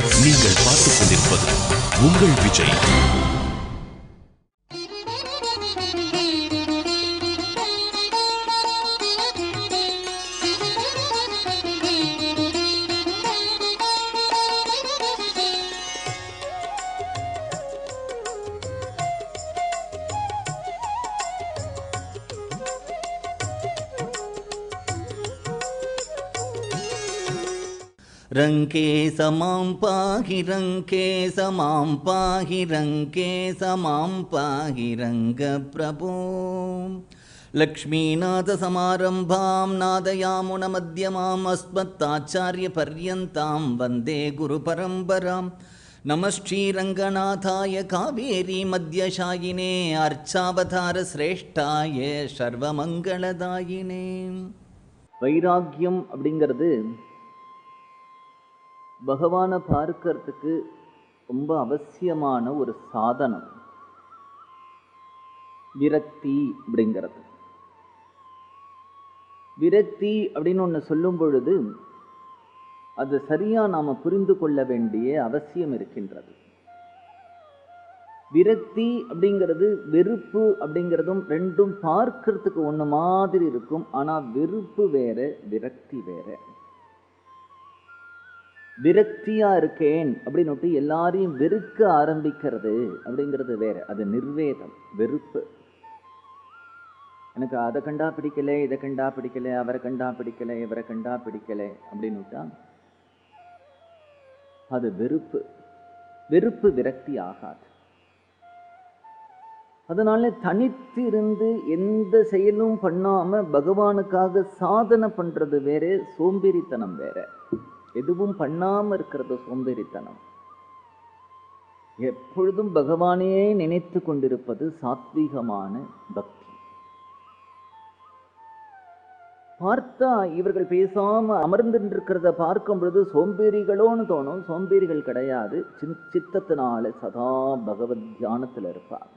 நீங்கள் பார்த்துக் கொண்டிருப்பது உங்கள் விஜய். रंके समां पाहि रंके समां पाहि रंके समां पाहि रंगप्रभो लक्ष्मीनाथ समारंभां नादयामुनमध्यमाम् अस्मत्ताचार्यपर्यन्तां वन्दे गुरुपरम्परां. नमः श्रीरङ्गनाथाय कावेरी मध्यशायिने अर्चावतारश्रेष्ठाय सर्वमङ्गलदायिने. வைராக்கியம் அப்படிங்கிறது பகவானை பார்க்கறதுக்கு ரொம்ப அவசியமான ஒரு சாதனம். விரக்தி அப்படிங்கிறது, விரக்தி அப்படின்னு ஒன்று சொல்லும் பொழுது அது சரியாக நாம் புரிந்து கொள்ள வேண்டிய அவசியம் இருக்கின்றது. விரக்தி அப்படிங்கிறது வெறுப்பு அப்படிங்கிறதும் ரெண்டும் பார்க்கறதுக்கு ஒன்று மாதிரி இருக்கும். ஆனால் வெறுப்பு வேற, விரக்தி வேற. விரக்தியா இருக்கேன் அப்படின்னு எல்லாரையும் வெறுக்க ஆரம்பிக்கிறது அப்படிங்கிறது வேற. அது நிர்வேதம், வெறுப்பு. எனக்கு அதை கண்டா பிடிக்கல, இதை கண்டா பிடிக்கல, அவரை கண்டா பிடிக்கல, இவரை கண்டா பிடிக்கல அப்படின்னுட்டா அது வெறுப்பு. வெறுப்பு விரக்தி ஆகாது. அதனால தனித்து இருந்து எந்த செயலும் பண்ணாம பகவானுக்காக சாதனை பண்றது வேற, சோம்பேறித்தனம் வேற. எதுவும் பண்ணாம இருக்கிறது சோம்பேறித்தனம். எப்பொழுதும் பகவானையே நினைத்து கொண்டிருப்பது சாத்வீகமான பக்தி. பார்த்தா இவர்கள் பேசாம அமர்ந்துருக்கிறத பார்க்கும் பொழுது சோம்பேறிகளோன்னு தோணும். சோம்பேறிகள் கிடையாது, சித்தத்தினால சதா பகவத் தியானத்தில் இருப்பார்.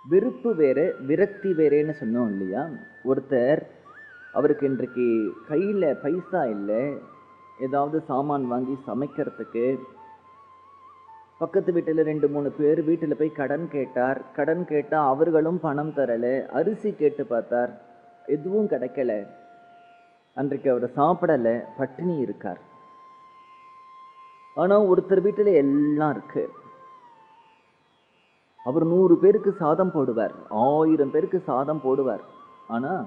வெறுப்பு வேற, விரக்தி வேறேன்னு சொன்னோம் இல்லையா? ஒருத்தர் அவருக்கு இன்றைக்கு கையில் பைசா இல்லை, ஏதாவது சாமான் வாங்கி சமைக்கிறதுக்கு. பக்கத்து வீட்டில் 2-3 பேர் வீட்டில் போய் கடன் கேட்டார். கடன் கேட்டால் அவர்களும் பணம் தரலை. அரிசி கேட்டு பார்த்தார், எதுவும் கிடைக்கல. அன்றைக்கு அவர் சாப்பிடலை, பட்டினி இருக்கார். ஆனால் ஒருத்தர் வீட்டில் எல்லாம் இருக்கு. அவர் 100 பேருக்கு சாதம் போடுவார், 1000 பேருக்கு சாதம் போடுவார். ஆனால்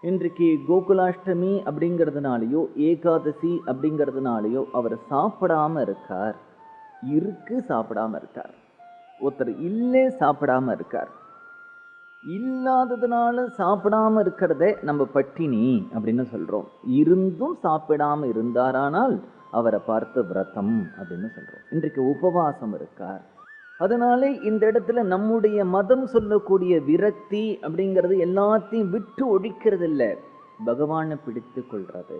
இன்றைக்கு கோகுலாஷ்டமி அப்படிங்கிறதுனாலையோ ஏகாதசி அப்படிங்கிறதுனாலையோ அவர் சாப்பிடாம இருக்கார். இருக்கு சாப்பிடாம இருக்கார். ஒருத்தர் இல்லை சாப்பிடாம இருக்கார். இல்லாததுனால சாப்பிடாம இருக்கிறதே நம்ம பட்டினி அப்படின்னு சொல்றோம். இருந்தும் சாப்பிடாம இருந்தாரானால் அவரை பார்த்து விரதம் அப்படின்னு சொல்றோம். இன்றைக்கு உபவாசம் இருக்கார். அதனால இந்த இடத்துல நம்முடைய மதம் சொல்லக்கூடிய விரக்தி அப்படிங்கிறது எல்லாத்தையும் விட்டு ஒழிக்கிறது இல்லை, பகவானை பிடித்து கொள்றது.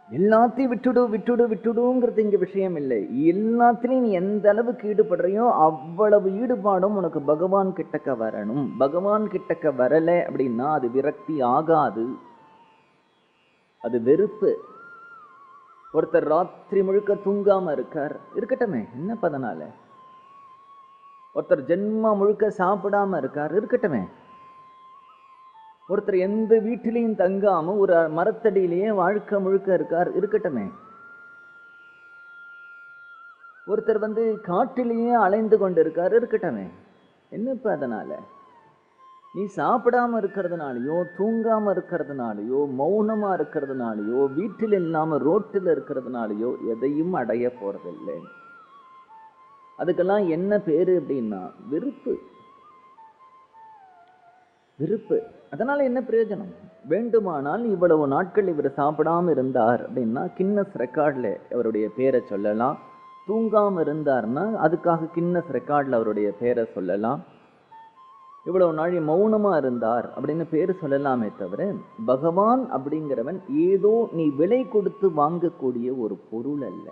எல்லாத்தையும் விட்டுடு விட்டுடு விட்டுடுங்கிறது இங்க விஷயம் இல்லை. எல்லாத்திலையும் நீ எந்த அளவுக்கு ஈடுபடுறையோ அவ்வளவு ஈடுபாடும் உனக்கு பகவான் கிட்டக்க வரணும். பகவான் கிட்டக்க வரல அப்படின்னா அது விரக்தி ஆகாது, அது வெறுப்பு. ஒருத்தர் ராத்திரி முழுக்க தூங்காம இருக்கார், இருக்கட்டுமே, என்ன பதனால? ஒருத்தர் ஜென்மா முழுக்க சாப்பிடாம இருக்கார், இருக்கட்டுமே. ஒருத்தர் எந்த வீட்டிலையும் தங்காம ஒரு மரத்தடியிலேயே வாழ்க்கை முழுக்க இருக்கார், இருக்கட்டுமே. ஒருத்தர் காட்டிலேயே அலைந்து கொண்டு இருக்கார், இருக்கட்டுமே. என்னப்ப அதனால? நீ சாப்பிடாம இருக்கிறதுனாலையோ தூங்காம இருக்கிறதுனாலையோ மௌனமா இருக்கிறதுனாலையோ வீட்டில் இல்லாம ரோட்டில் இருக்கிறதுனாலையோ எதையும் அடைய போறதில்லை. அதுக்கெல்லாம் என்ன பேரு அப்படின்னா வெறுப்பு. வெறுப்பு. அதனால என்ன பிரயோஜனம்? வேண்டுமானால் இவ்வளவு நாட்கள் இவர் சாப்பிடாம இருந்தார் அப்படின்னா கின்னஸ் ரெக்கார்ட்ல அவருடைய பேரை சொல்லலாம். தூங்காம இருந்தார்னா அதுக்காக கின்னஸ் ரெக்கார்ட்ல அவருடைய பேரை சொல்லலாம். இவ்வளவு நாள் மௌனமா இருந்தார் அப்படின்னு பேர் சொல்லலாமே தவிர பகவான் அப்படிங்கிறவன் ஏதோ நீ விலை கொடுத்து வாங்கக்கூடிய ஒரு பொருள் அல்ல.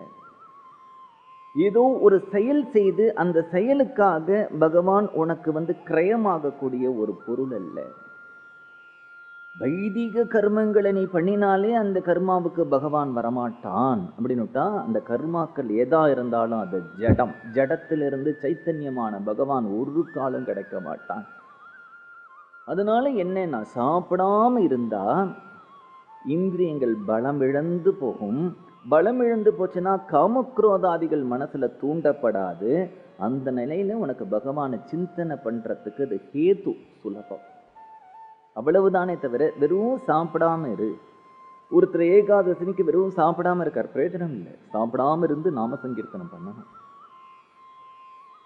ஏதோ ஒரு செயல் செய்து அந்த செயலுக்காக பகவான் உனக்கு கிரயமாகக்கூடிய ஒரு பொருள் அல்ல. வைதிக கர்மங்களை நீ பண்ணினாலே அந்த கர்மாவுக்கு பகவான் வரமாட்டான் அப்படின்னுட்டா, அந்த கர்மாக்கள் ஏதா இருந்தாலும் அது ஜடம். ஜடத்திலிருந்து சைத்தன்யமான பகவான் ஒரு காலம் கிடைக்க மாட்டான். அதனால என்னன்னா, சாப்பிடாம இருந்தா இந்திரியங்கள் பலம் இழந்து போகும். பலம் இழந்து போச்சுன்னா காமக்ரோதாதிகள் மனசுல தூண்டப்படாது. அந்த நிலையில உனக்கு பகவானை சிந்தனை பண்றதுக்கு அது ஹேது சுலபம். அவ்வளவுதானே தவிர வெறும் சாப்பிடாம இரு. ஒருத்தர் ஏகாதசினிக்கு வெறும் சாப்பிடாம இருக்கார், பிரயோஜனம் இல்லை. சாப்பிடாம இருந்து நாம சங்கீர்த்தனம் பண்ணணும்.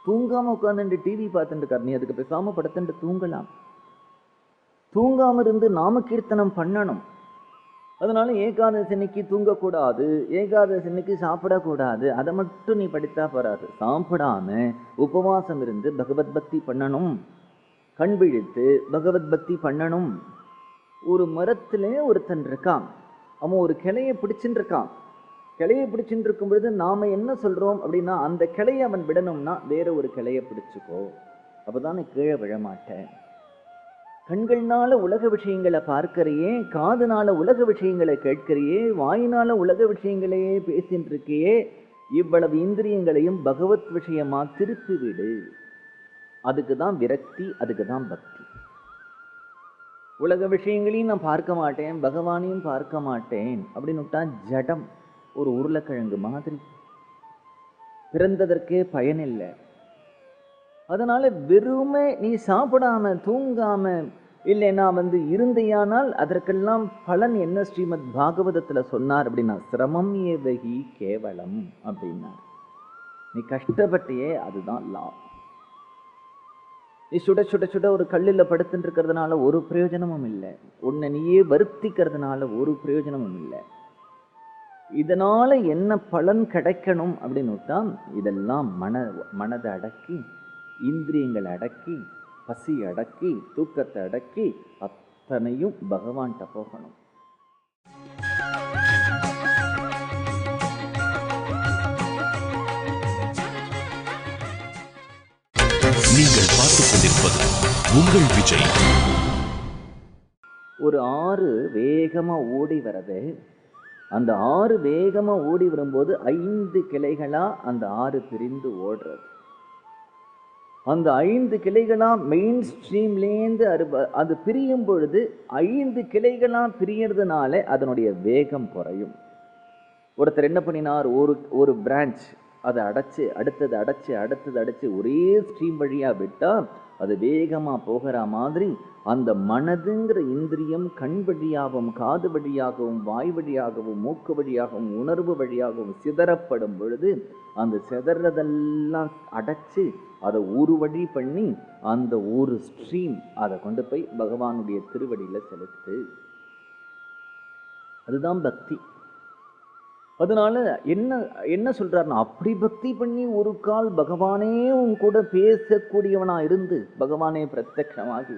தூங்காம உட்கார்ந்து டிவி பார்த்துட்டு இருக்கார், நீ அதுக்கு பேசாம படுத்துட்டு தூங்கலாம். தூங்காம இருந்து நாம கீர்த்தனம் பண்ணணும். அதனால ஏகாதசினிக்கு தூங்கக்கூடாது, ஏகாதசினிக்கு சாப்பிடக்கூடாது, அதை மட்டும் நீ படித்தா போறாது. சாப்பிடாம உபவாசம் இருந்து பகவத் பக்தி பண்ணணும். கண் விழித்து பகவத் பக்தி பண்ணணும். ஒரு மரத்துல ஒருத்தன் இருக்கான், அவன் ஒரு கிளையை பிடிச்சுட்டு இருக்கான். கிளையை பிடிச்சுட்டு இருக்கும் பொழுது நாம என்ன சொல்றோம் அப்படின்னா, அந்த கிளையை அவன் விடணும்னா வேற ஒரு கிளையை பிடிச்சுக்கோ, அப்பதான் கீழே விழமாட்டேன். கண்கள்னால உலக விஷயங்களை பார்க்கறியே, காதுனால உலக விஷயங்களை கேட்கிறியே, வாயினால உலக விஷயங்களையே பேசிட்டு இருக்கியே, இவ்வளவு இந்திரியங்களையும் பகவத் விஷயமா திருப்பி விடு. அதுக்கு தான் விரக்தி, அதுக்கு தான் பக்தி. உலக விஷயங்களையும் நான் பார்க்க மாட்டேன், பகவானையும் பார்க்க மாட்டேன் அப்படின்னுட்டா ஜடம், ஒரு உருளைக்கிழங்கு மாதிரி, பிறந்ததற்கே பயனில்லை. அதனால வெறுமை நீ சாப்பிடாம தூங்காம இல்லைன்னா இருந்தையானால் அதற்கெல்லாம் பலன் என்ன ஸ்ரீமத் பாகவதத்துல சொன்னார் அப்படின்னா, சிரமம் ஏவகி கேவலம் அப்படின்னார். நீ கஷ்டப்பட்டியே அதுதான் லாபம். நீ சுட சுட சுட ஒரு கல்லில் படுத்துட்டு இருக்கிறதுனால ஒரு பிரயோஜனமும் இல்லை. உன்னை நீயே வருத்திக்கிறதுனால ஒரு பிரயோஜனமும் இல்லை. இதனால என்ன பலன் கிடைக்கணும் அப்படின்னுட்டா, இதெல்லாம் மனதை அடக்கி, இந்திரியங்களை அடக்கி, பசி அடக்கி, தூக்கத்தை அடக்கி, அத்தனையும் பகவான்கிட்ட போகணும். நீங்கள் பார்த்துக் கொண்டிருப்பது உங்கள் விஜய். ஒரு ஆறு வேகமா ஓடி வரது. அந்த ஆறு வேகமா ஓடி வரும்போது 5 கிளைகளா அந்த ஆறு பிரிந்து ஓடுறது. அந்த 5 கிளைகளா மெயின் ஸ்ட்ரீம்லேருந்து அது பிரியும் பொழுது 5 கிளைகளா பிரியறதுனால அதனுடைய வேகம் குறையும். ஒருத்தர் என்ன பண்ணினார், ஒரு பிரான்ச் அதை அடைச்சு அடுத்தது அடைச்சு அடுத்தது அடைச்சு ஒரே ஸ்ட்ரீம் வழியா விட்டா அது வேகமா போகிற மாதிரி அந்த மனதுங்கிற இந்திரியம் கண் வழியாகவும் காது வழியாகவும் வாய் வழியாகவும் மூக்கு வழியாகவும் உணர்வு வழியாகவும் சிதறப்படும் பொழுது அந்த சிதறதெல்லாம் அடைச்சு அதை ஒரு வழி பண்ணி அந்த ஒரு ஸ்ட்ரீம் அதை கொண்டு போய் பகவானுடைய திருவடியில செலுத்து. அதுதான் பக்தி. அதனால என்ன சொல்றாருன்னா, அப்படி பக்தி பண்ணி ஒரு கால் பகவானே உன் கூட பேசக்கூடியவனா இருந்து, பகவானே பிரத்யக்ஷமாகி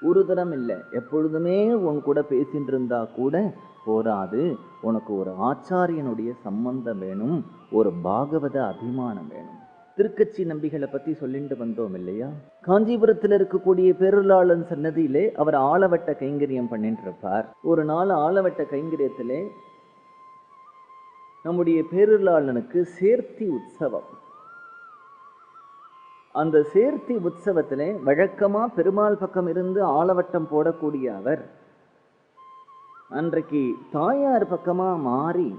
ஒரு தரம் இல்லை எப்பொழுதுமே உன் கூட பேசிட்டு இருந்தா கூட போராது, உனக்கு ஒரு ஆச்சாரியனுடைய சம்பந்தம் வேணும், ஒரு பாகவத அபிமானம் வேணும். திருக்கச்சி நம்பிகளை பத்தி சொல்லிட்டு வந்தோம் இல்லையா? காஞ்சிபுரத்தில் இருக்கக்கூடிய பேருளாளன் சன்னதியிலே அவர் ஆலவட்ட கைங்கரியம் பண்ணிட்டு இருப்பார். ஒரு நாள் ஆலவட்ட கைங்கரியத்திலே நம்முடைய பேருளாளனுக்கு சேர்த்தி உற்சவம். அந்த சேர்த்தி உற்சவத்திலே வழக்கமா பெருமாள் பக்கம் இருந்து ஆலவட்டம் போடக்கூடிய அவர் அன்றைக்கு தாயார் பக்கமா மாறி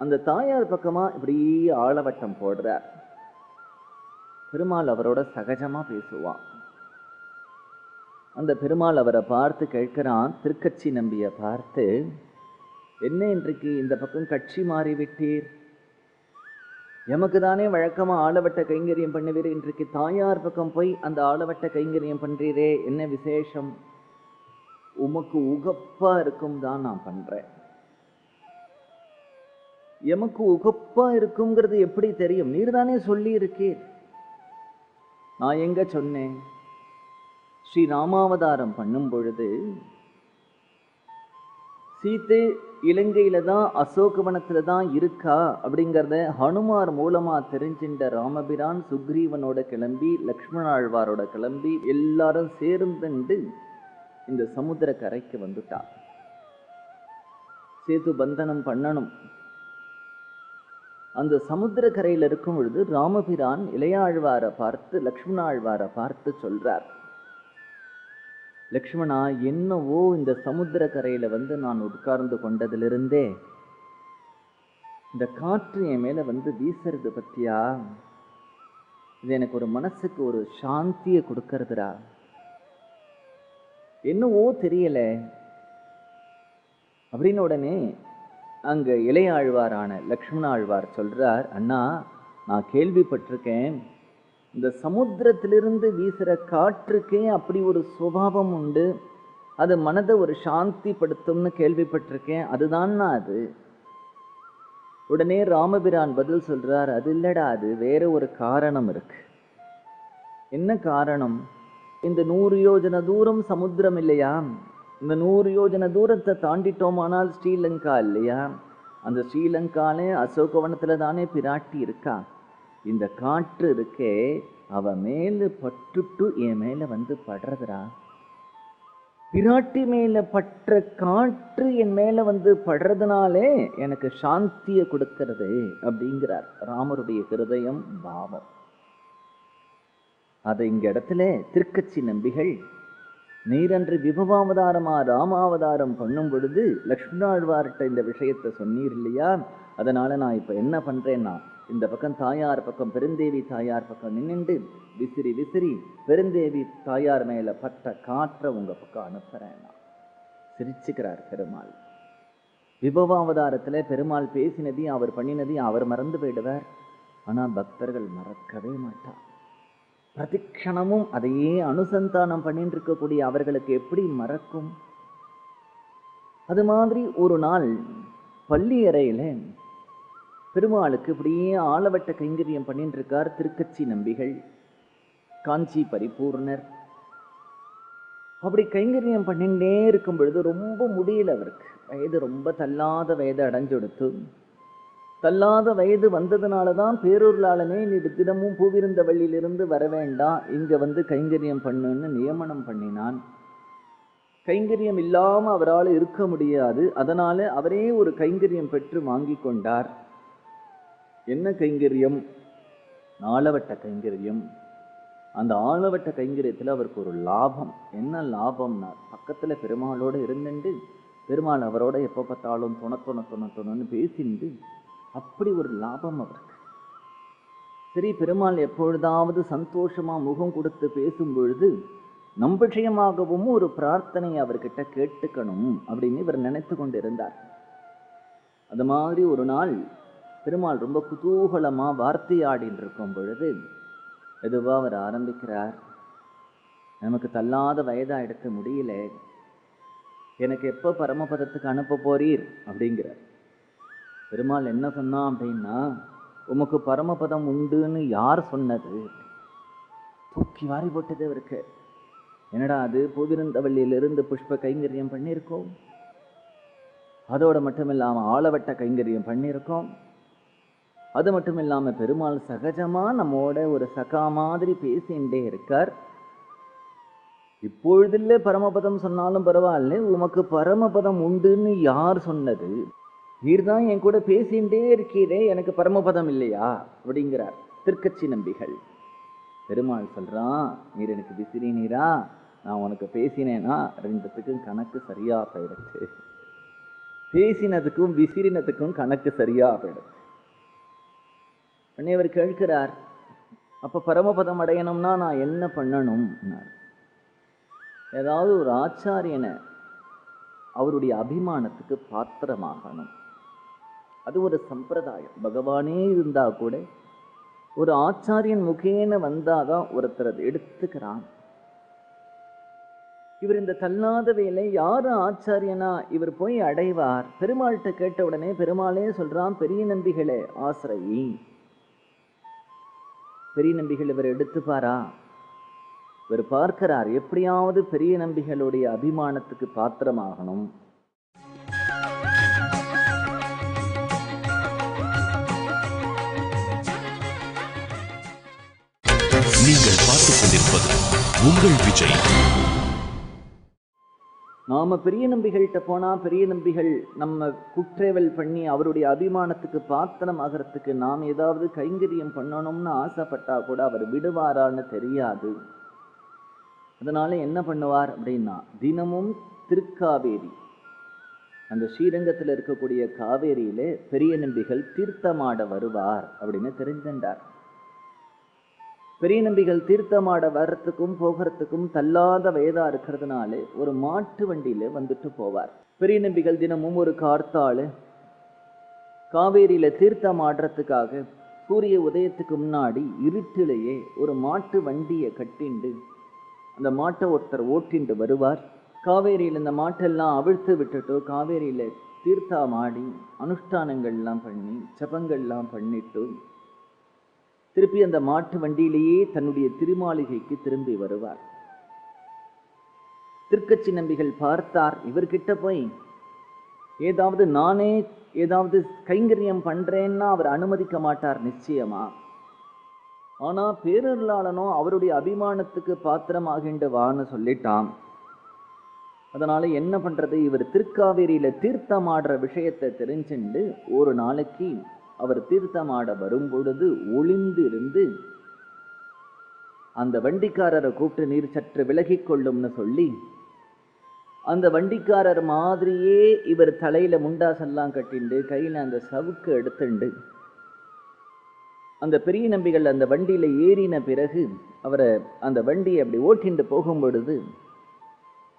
அந்த தாயார் பக்கமா இப்படி ஆலவட்டம் போடுறார். பெருமாள் அவரோட சகஜமா பேசுவான். அந்த பெருமாள் அவரை பார்த்து கேட்கிறான், திருக்கச்சி நம்பிய பார்த்து, என்ன இன்றைக்கு இந்த பக்கம் கட்சி மாறிவிட்டீர்? எமக்கு தானே வழக்கமா ஆலவட்ட கைங்கரியம் பண்ணுவீர், இன்றைக்கு தாயார் பக்கம் போய் அந்த ஆலவட்ட கைங்கரியம் பண்றீரே, என்ன விசேஷம்? உமக்கு உகப்பா இருக்கும் தான் நான் பண்றேன். எமக்கு உகப்பா இருக்குங்கிறது எப்படி தெரியும்? நீர் தானே சொல்லி இருக்கீர். நான் எங்க சொன்னேன்? ஸ்ரீ ராமாவதாரம் பண்ணும் பொழுது சீத்தை இலங்கையில தான் அசோகவனத்துல தான் இருக்கா அப்படிங்கிறத ஹனுமார் மூலமா தெரிஞ்சின்ற ராமபிரான் சுக்ரீவனோட கிளம்பி லக்ஷ்மணாழ்வாரோட கிளம்பி எல்லாரும் சேர்ந்துண்டு இந்த சமுத்திர கரைக்கு வந்துட்டா. சேது பந்தனம் பண்ணணும். அந்த சமுத்திர கரையில் இருக்கும் பொழுது ராமபிரான் இளையாழ்வாரை பார்த்து, லக்ஷ்மண ஆழ்வாரை பார்த்து சொல்றார், லக்ஷ்மணா, என்னவோ இந்த சமுத்திர கரையில வந்து நான் உட்கார்ந்து கொண்டதிலிருந்தே இந்த காற்று என் மேல வந்து வீசுறது பத்தியா, இது எனக்கு ஒரு மனசுக்கு ஒரு சாந்தியை கொடுக்கறதுடா. என்னவோ தெரியல அப்படின்னு உடனே அங்க இளையாழ்வாரான லக்ஷ்மண ஆழ்வார் சொல்றார், அண்ணா, நான் கேள்விப்பட்டிருக்கேன், இந்த சமுத்திரத்திலிருந்து வீசுற காற்றுக்கே அப்படி ஒரு சுபாவம் உண்டு, அது மனதை ஒரு சாந்தி படுத்தும்னு கேள்விப்பட்டிருக்கேன், அதுதான்னா அது. உடனே ராமபிரான் பதில் சொல்றார், அது இல்லடா, அது வேற ஒரு காரணம் இருக்கு. என்ன காரணம்? இந்த 100 யோஜன தூரம் சமுத்திரம் இல்லையா, இந்த 100 யோஜன தூரத்தை தாண்டிட்டோமானால் ஸ்ரீலங்கா இல்லையா, அந்த ஸ்ரீலங்காலே அசோகவனத்துல தானே பிராட்டி இருக்கா. இந்த காற்று இருக்கே, அவ மேல பட்டுட்டு என் மேல வந்து படுறதுடா. பிராட்டி மேல பற்ற காற்று என் மேல வந்து படுறதுனாலே எனக்கு சாந்தியை கொடுக்கிறது அப்படிங்கிறார் ராமருடைய ஹிருதயம் பாவம். அதை இங்க இடத்துல திருக்கச்சி நம்பிகள் நீரன்று விபவாவதாரமா ராமாவதாரம் பண்ணும் பொழுது லக்ஷ்மணாழ்வார்கிட்ட இந்த விஷயத்தை சொன்னீர் இல்லையா, அதனால நான் இப்ப என்ன பண்றேன்னா, இந்த பக்கம் தாயார் பக்கம் பெருந்தேவி தாயார் பக்கம் நின்னுண்டு விசிறி விசிறி பெருந்தேவி தாயார் மேல பட்ட காற்றை உங்க பக்கம் அனுப்புறேன். சிரிச்சுக்கிறார் பெருமாள். விபவாவதாரத்துல பெருமாள் பேசினதையும் அவர் பண்ணினதையும் அவர் மறந்து போயிடுவார், ஆனா பக்தர்கள் மறக்கவே மாட்டார். பிரதிக்ஷணமும் அதையே அனுசந்தானம் பண்ணிட்டு இருக்கக்கூடிய அவர்களுக்கு எப்படி மறக்கும்? அது மாதிரி ஒரு நாள் பள்ளி அறையில பெருமாளுக்கு இப்படியே ஆலவட்ட கைங்கரியம் பண்ணிட்டு இருக்கார் திருக்கச்சி நம்பிகள், காஞ்சி பரிபூர்ணர். அப்படி கைங்கரியம் பண்ணிட்டே இருக்கும் பொழுது ரொம்ப முடியல அவருக்கு, வயது ரொம்ப தள்ளாத வயது அடைஞ்செடுத்து. தள்ளாத வயது வந்ததுனாலதான் பேரூர்லாளனே நீ தினமும் பூவிருந்த வள்ளியிலிருந்து வர வேண்டாம், இங்க வந்து கைங்கரியம் பண்ணுன்னு நியமனம் பண்ணினான். கைங்கரியம் இல்லாம அவரால் இருக்க முடியாது, அதனால அவரே ஒரு கைங்கரியம் பெற்று வாங்கி கொண்டார். என்ன கைங்கரியம்? ஆலவட்ட கைங்கரியம். அந்த ஆலவட்ட கைங்கரியத்துல அவருக்கு ஒரு லாபம். என்ன லாபம்னா, பக்கத்துல பெருமாளோட இருந்துட்டு பெருமாள் அவரோட எப்ப பார்த்தாலும் தொணன்னு பேசிட்டு அப்படி ஒரு லாபம் அவருக்கு. சரி, பெருமாள் எப்பொழுதாவது சந்தோஷமா முகம் கொடுத்து பேசும் பொழுது நம் விஷயமாகவும் ஒரு பிரார்த்தனை அவர்கிட்ட கேட்டுக்கணும் அப்படின்னு இவர் நினைத்து கொண்டு இருந்தார். அது மாதிரி ஒரு நாள் பெருமாள் ரொம்ப குதூகலமா வார்த்தையாடின்னு இருக்கும் பொழுது எதுவா அவர் ஆரம்பிக்கிறார், நமக்கு தள்ளாத வயதா எடுக்க முடியல, எனக்கு எப்ப பரமபதத்துக்கு அனுப்ப போறீர் அப்படிங்கிறார். பெருமாள் என்ன சொன்னான் அப்படின்னா, உமக்கு பரமபதம் உண்டுன்னு யார் சொன்னது? தூக்கி வாரி போட்டது அவருக்கு. என்னடா அது, பூவிருந்தவள்ளியிலிருந்து புஷ்ப கைங்கரியம் பண்ணியிருக்கோம், அதோட மட்டும் இல்லாம ஆலவட்ட கைங்கரியம் பண்ணியிருக்கோம், அது மட்டும் இல்லாம பெருமாள் சகஜமா நம்மோட ஒரு சகா மாதிரி பேசிண்டே இருக்கார். இப்பொழுதில்ல பரமபதம் சொன்னாலும் பரவாயில்ல, உமக்கு பரமபதம் உண்டுன்னு யார் சொன்னது? நீர்தான் என் கூட பேசிண்டே இருக்கீரே, எனக்கு பரமபதம் இல்லையா அப்படிங்கிறார் திருக்கச்சி நம்பிகள். பெருமாள் சொல்றான், நீர் எனக்கு விசிறி நீரா, நான் உனக்கு பேசினேன்னா ரெண்டுத்துக்கும் கணக்கு சரியா போயிடுச்சு, பேசினதுக்கும் விசிறினத்துக்கும் கணக்கு சரியா போயிடுச்சு. உடனே அவர் கேட்கிறார், அப்ப பரமபதம் அடையணும்னா நான் என்ன பண்ணணும்? ஏதாவது ஒரு ஆச்சாரியனை அவருடைய அபிமானத்துக்கு பாத்திரமாகணும். அது ஒரு சம்பிரதாயம். பகவானே இருந்தா கூட ஒரு ஆச்சாரியன் முகேன வந்தாதான் ஒருத்தர் அதை எடுத்துக்கிறான். இவர் இந்த தள்ளாத வேலை யாரு ஆச்சாரியனா இவர் போய் அடைவார்? பெருமாள்கிட்ட கேட்ட உடனே பெருமாளே சொல்றான், பெரிய நம்பிகளே ஆசிரியை. பெரிய நம்பிகள் இவர் எடுத்துப்பாரா? இவர் பார்க்கிறார், எப்படியாவது பெரிய நம்பிகளுடைய அபிமானத்துக்கு பாத்திரமாகணும். நீங்கள் பார்த்துக் கொண்டிருப்பது உங்கள் விஜய். நாம பெரிய நம்பிகள்கிட்ட போனா பெரிய நம்பிகள் நம்ம குற்றேவல் பண்ணி அவருடைய அபிமானத்துக்கு பாத்திரம் ஆகிறதுக்கு நாம் ஏதாவது கைங்கரியம் பண்ணணும்னு ஆசைப்பட்டா கூட அவர் விடுவாரான்னு தெரியாது. அதனால என்ன பண்ணுவார் அப்படின்னா, தினமும் திருக்காவேரி, அந்த ஸ்ரீரங்கத்தில் இருக்கக்கூடிய காவேரியிலே பெரிய நம்பிகள் தீர்த்தமாட வருவார் அப்படின்னு தெரிஞ்சின்றார். பெரிய நம்பிகள் தீர்த்தமாட வர்றதுக்கும் போகிறதுக்கும் தள்ளாத வயதா இருக்கிறதுனால ஒரு மாட்டு வண்டியில வந்துட்டு போவார். பெரிய நம்பிகள் தினமும் ஒரு கார்த்தாள் காவேரியில தீர்த்தமாடுறதுக்காக சூரிய உதயத்துக்கு முன்னாடி இருட்டிலேயே ஒரு மாட்டு வண்டியை கட்டிண்டு அந்த மாட்டை ஒருத்தர் ஓட்டிண்டு வருவார். காவேரியில் இந்த மாட்டெல்லாம் அவிழ்த்து விட்டுட்டு காவேரியில தீர்த்தமாடி அனுஷ்டானங்கள்லாம் பண்ணி ஜபங்கள்லாம் பண்ணிட்டு திருப்பி அந்த மாட்டு வண்டியிலேயே தன்னுடைய திருமாளிகைக்கு திரும்பி வருவார். திருக்கச்சி நம்பிகள் பார்த்தார், இவர்கிட்ட போய் ஏதாவது நானே ஏதாவது கைங்கரியம் பண்றேன்னா அவர் அனுமதிக்க மாட்டார் நிச்சயமா. ஆனா பேரருளாளனோ அவருடைய அபிமானத்துக்கு பாத்திரமாகின்ற வான்னு சொல்லிட்டான். அதனால என்ன பண்றது, இவர் திருக்காவேரியில தீர்த்தமாடுற விஷயத்தை தெரிஞ்சுண்டு ஒரு நாளைக்கு அவர் தீர்த்தமாட வரும் பொழுது ஒளிந்து இருந்து அந்த வண்டிக்காரரை கூப்பிட்டு நீர் சற்று விலகி கொள்ளும்னு சொல்லி அந்த வண்டிக்காரர் மாதிரியே இவர் தலையில முண்டாசெல்லாம் கட்டிண்டு கையில அந்த சவுக்கு எடுத்துண்டு அந்த பெரிய நம்பிகள் அந்த வண்டியில ஏறின பிறகு அவரை அந்த வண்டியை அப்படி ஓட்டிண்டு போகும் பொழுது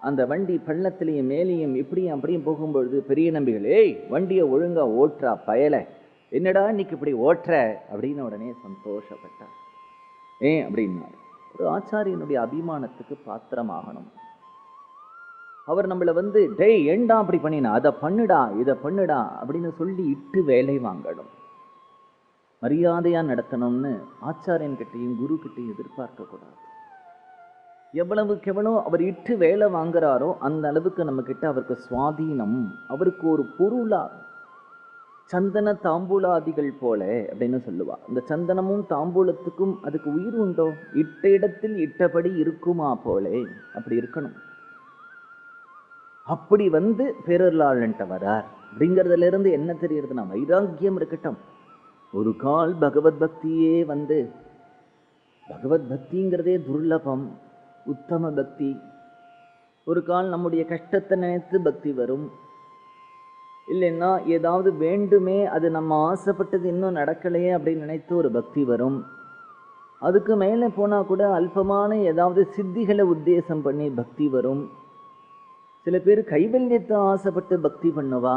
அந்த வண்டி பள்ளத்திலையும் மேலையும் இப்படியும் அப்படியும் போகும்பொழுது பெரிய நம்பிகள், ஏய் வண்டியை ஒழுங்கா ஓட்டுறா பயலை, என்னடா இன்னைக்கு இப்படி ஓட்டுற அப்படின்னு உடனே சந்தோஷப்பட்டார். ஏன் அப்படின்னார், ஒரு ஆச்சாரியனுடைய அபிமானத்துக்கு பாத்திரமாகணும். அவர் நம்மளை டேய் ஏண்டா அப்படி பண்ணினா, அதை பண்ணுடா இதை பண்ணுடா அப்படின்னு சொல்லி இட்டு வேலை வாங்கணும், மரியாதையா நடத்தணும்னு ஆச்சாரியன் கிட்டையும் குரு கிட்டையும் எதிர்பார்க்க கூடாது. எவ்வளவுக்கு எவ்வளோ அவர் இட்டு வேலை வாங்குறாரோ அந்த அளவுக்கு நம்ம கிட்ட அவருக்கு சுவாதீனம், அவருக்கு ஒரு பொருளா சந்தன தாம்பூலாதிகள் போல அப்படின்னு சொல்லுவா. இந்த சந்தனமும் தாம்பூலத்துக்கும் அதுக்கு உயிர் உண்டோ, இட்ட இடத்தில் இட்டபடி இருக்குமா போலே அப்படி இருக்கணும். அப்படி பேரருளாளன்ட்ட வரார் அப்படிங்கிறதுல இருந்து என்ன தெரியுதுன்னா, வைராக்கியம் இருக்கட்டும். ஒரு கால் பகவத் பக்தியே பகவத் பக்திங்கிறதே துர்லபம், உத்தம பக்தி. ஒரு கால் நம்முடைய கஷ்டத்தை நினைத்து பக்தி வரும், இல்லைன்னா ஏதாவது வேண்டுமே அது நம்ம ஆசைப்பட்டது இன்னும் நடக்கலையே அப்படின்னு நினைத்து ஒரு பக்தி வரும். அதுக்கு மேலே போனால் கூட அல்பமான ஏதாவது சித்திகளை உத்தேசம் பண்ணி பக்தி வரும். சில பேர் கைவல்யத்தை ஆசைப்பட்டு பக்தி பண்ணுவா,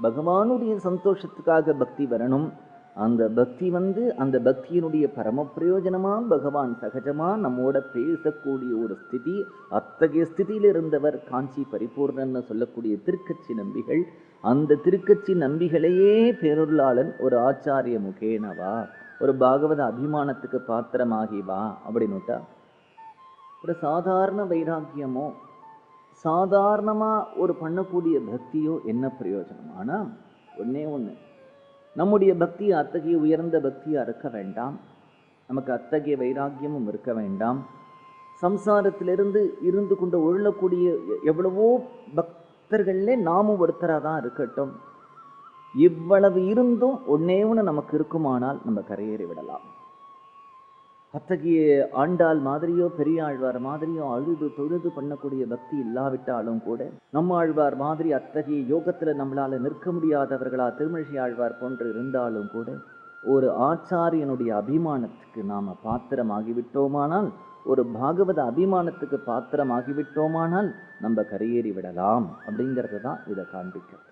பகவானுடைய சந்தோஷத்துக்காக பக்தி வரணும். அந்த பக்தி அந்த பக்தியினுடைய பரம பிரயோஜனமா பகவான் சகஜமா நம்மோட பேசக்கூடிய ஒரு ஸ்திதி. அத்தகைய ஸ்திதியில் இருந்தவர் காஞ்சி பரிபூர்ணன்னு சொல்லக்கூடிய திருக்கச்சி நம்பிகள். அந்த திருக்கச்சி நம்பிகளையே பேரருளாளன் ஒரு ஆச்சாரிய முகேனவா, ஒரு பாகவத அபிமானத்துக்கு பாத்திரமாகி வா அப்படின்னுட்டா. ஒரு சாதாரண வைராக்கியமோ சாதாரணமா ஒரு பண்ணக்கூடிய பக்தியோ என்ன பிரயோஜனம்? ஆனா ஒன்னே ஒன்று, நம்முடைய பக்தி அத்தகைய உயர்ந்த பக்தியா இருக்க வேண்டாம், நமக்கு அத்தகைய வைராக்கியமும் இருக்க வேண்டாம். சம்சாரத்திலிருந்து இருந்து கொண்டு ஒழக்கூடிய எவ்வளவோ பக்தர்களே நாமும் ஒருத்தராக தான் இருக்கட்டும். இவ்வளவு இருந்தும் ஒன்னே ஒன்று நமக்கு இருக்குமானால் நம்ம கரையேறி விடலாம். அத்தகைய ஆண்டாள் மாதிரியோ பெரிய ஆழ்வார் மாதிரியோ அழுது தொழுது பண்ணக்கூடிய பக்தி இல்லாவிட்டாலும் கூட, நம்ம ஆழ்வார் மாதிரி அத்தகைய யோகத்துல நம்மளால நிற்க முடியாதவர்களா திருமழிசை ஆழ்வார் போன்று இருந்தாலும் கூட, ஒரு ஆச்சாரியனுடைய அபிமானத்துக்கு நாம பாத்திரமாகிவிட்டோமானால், ஒரு பாகவத அபிமானத்துக்கு பாத்திரமாகிவிட்டோமானால் நம்ம கரையேறி விடலாம் அப்படிங்கிறது தான் இதை காண்பிக்கிறது.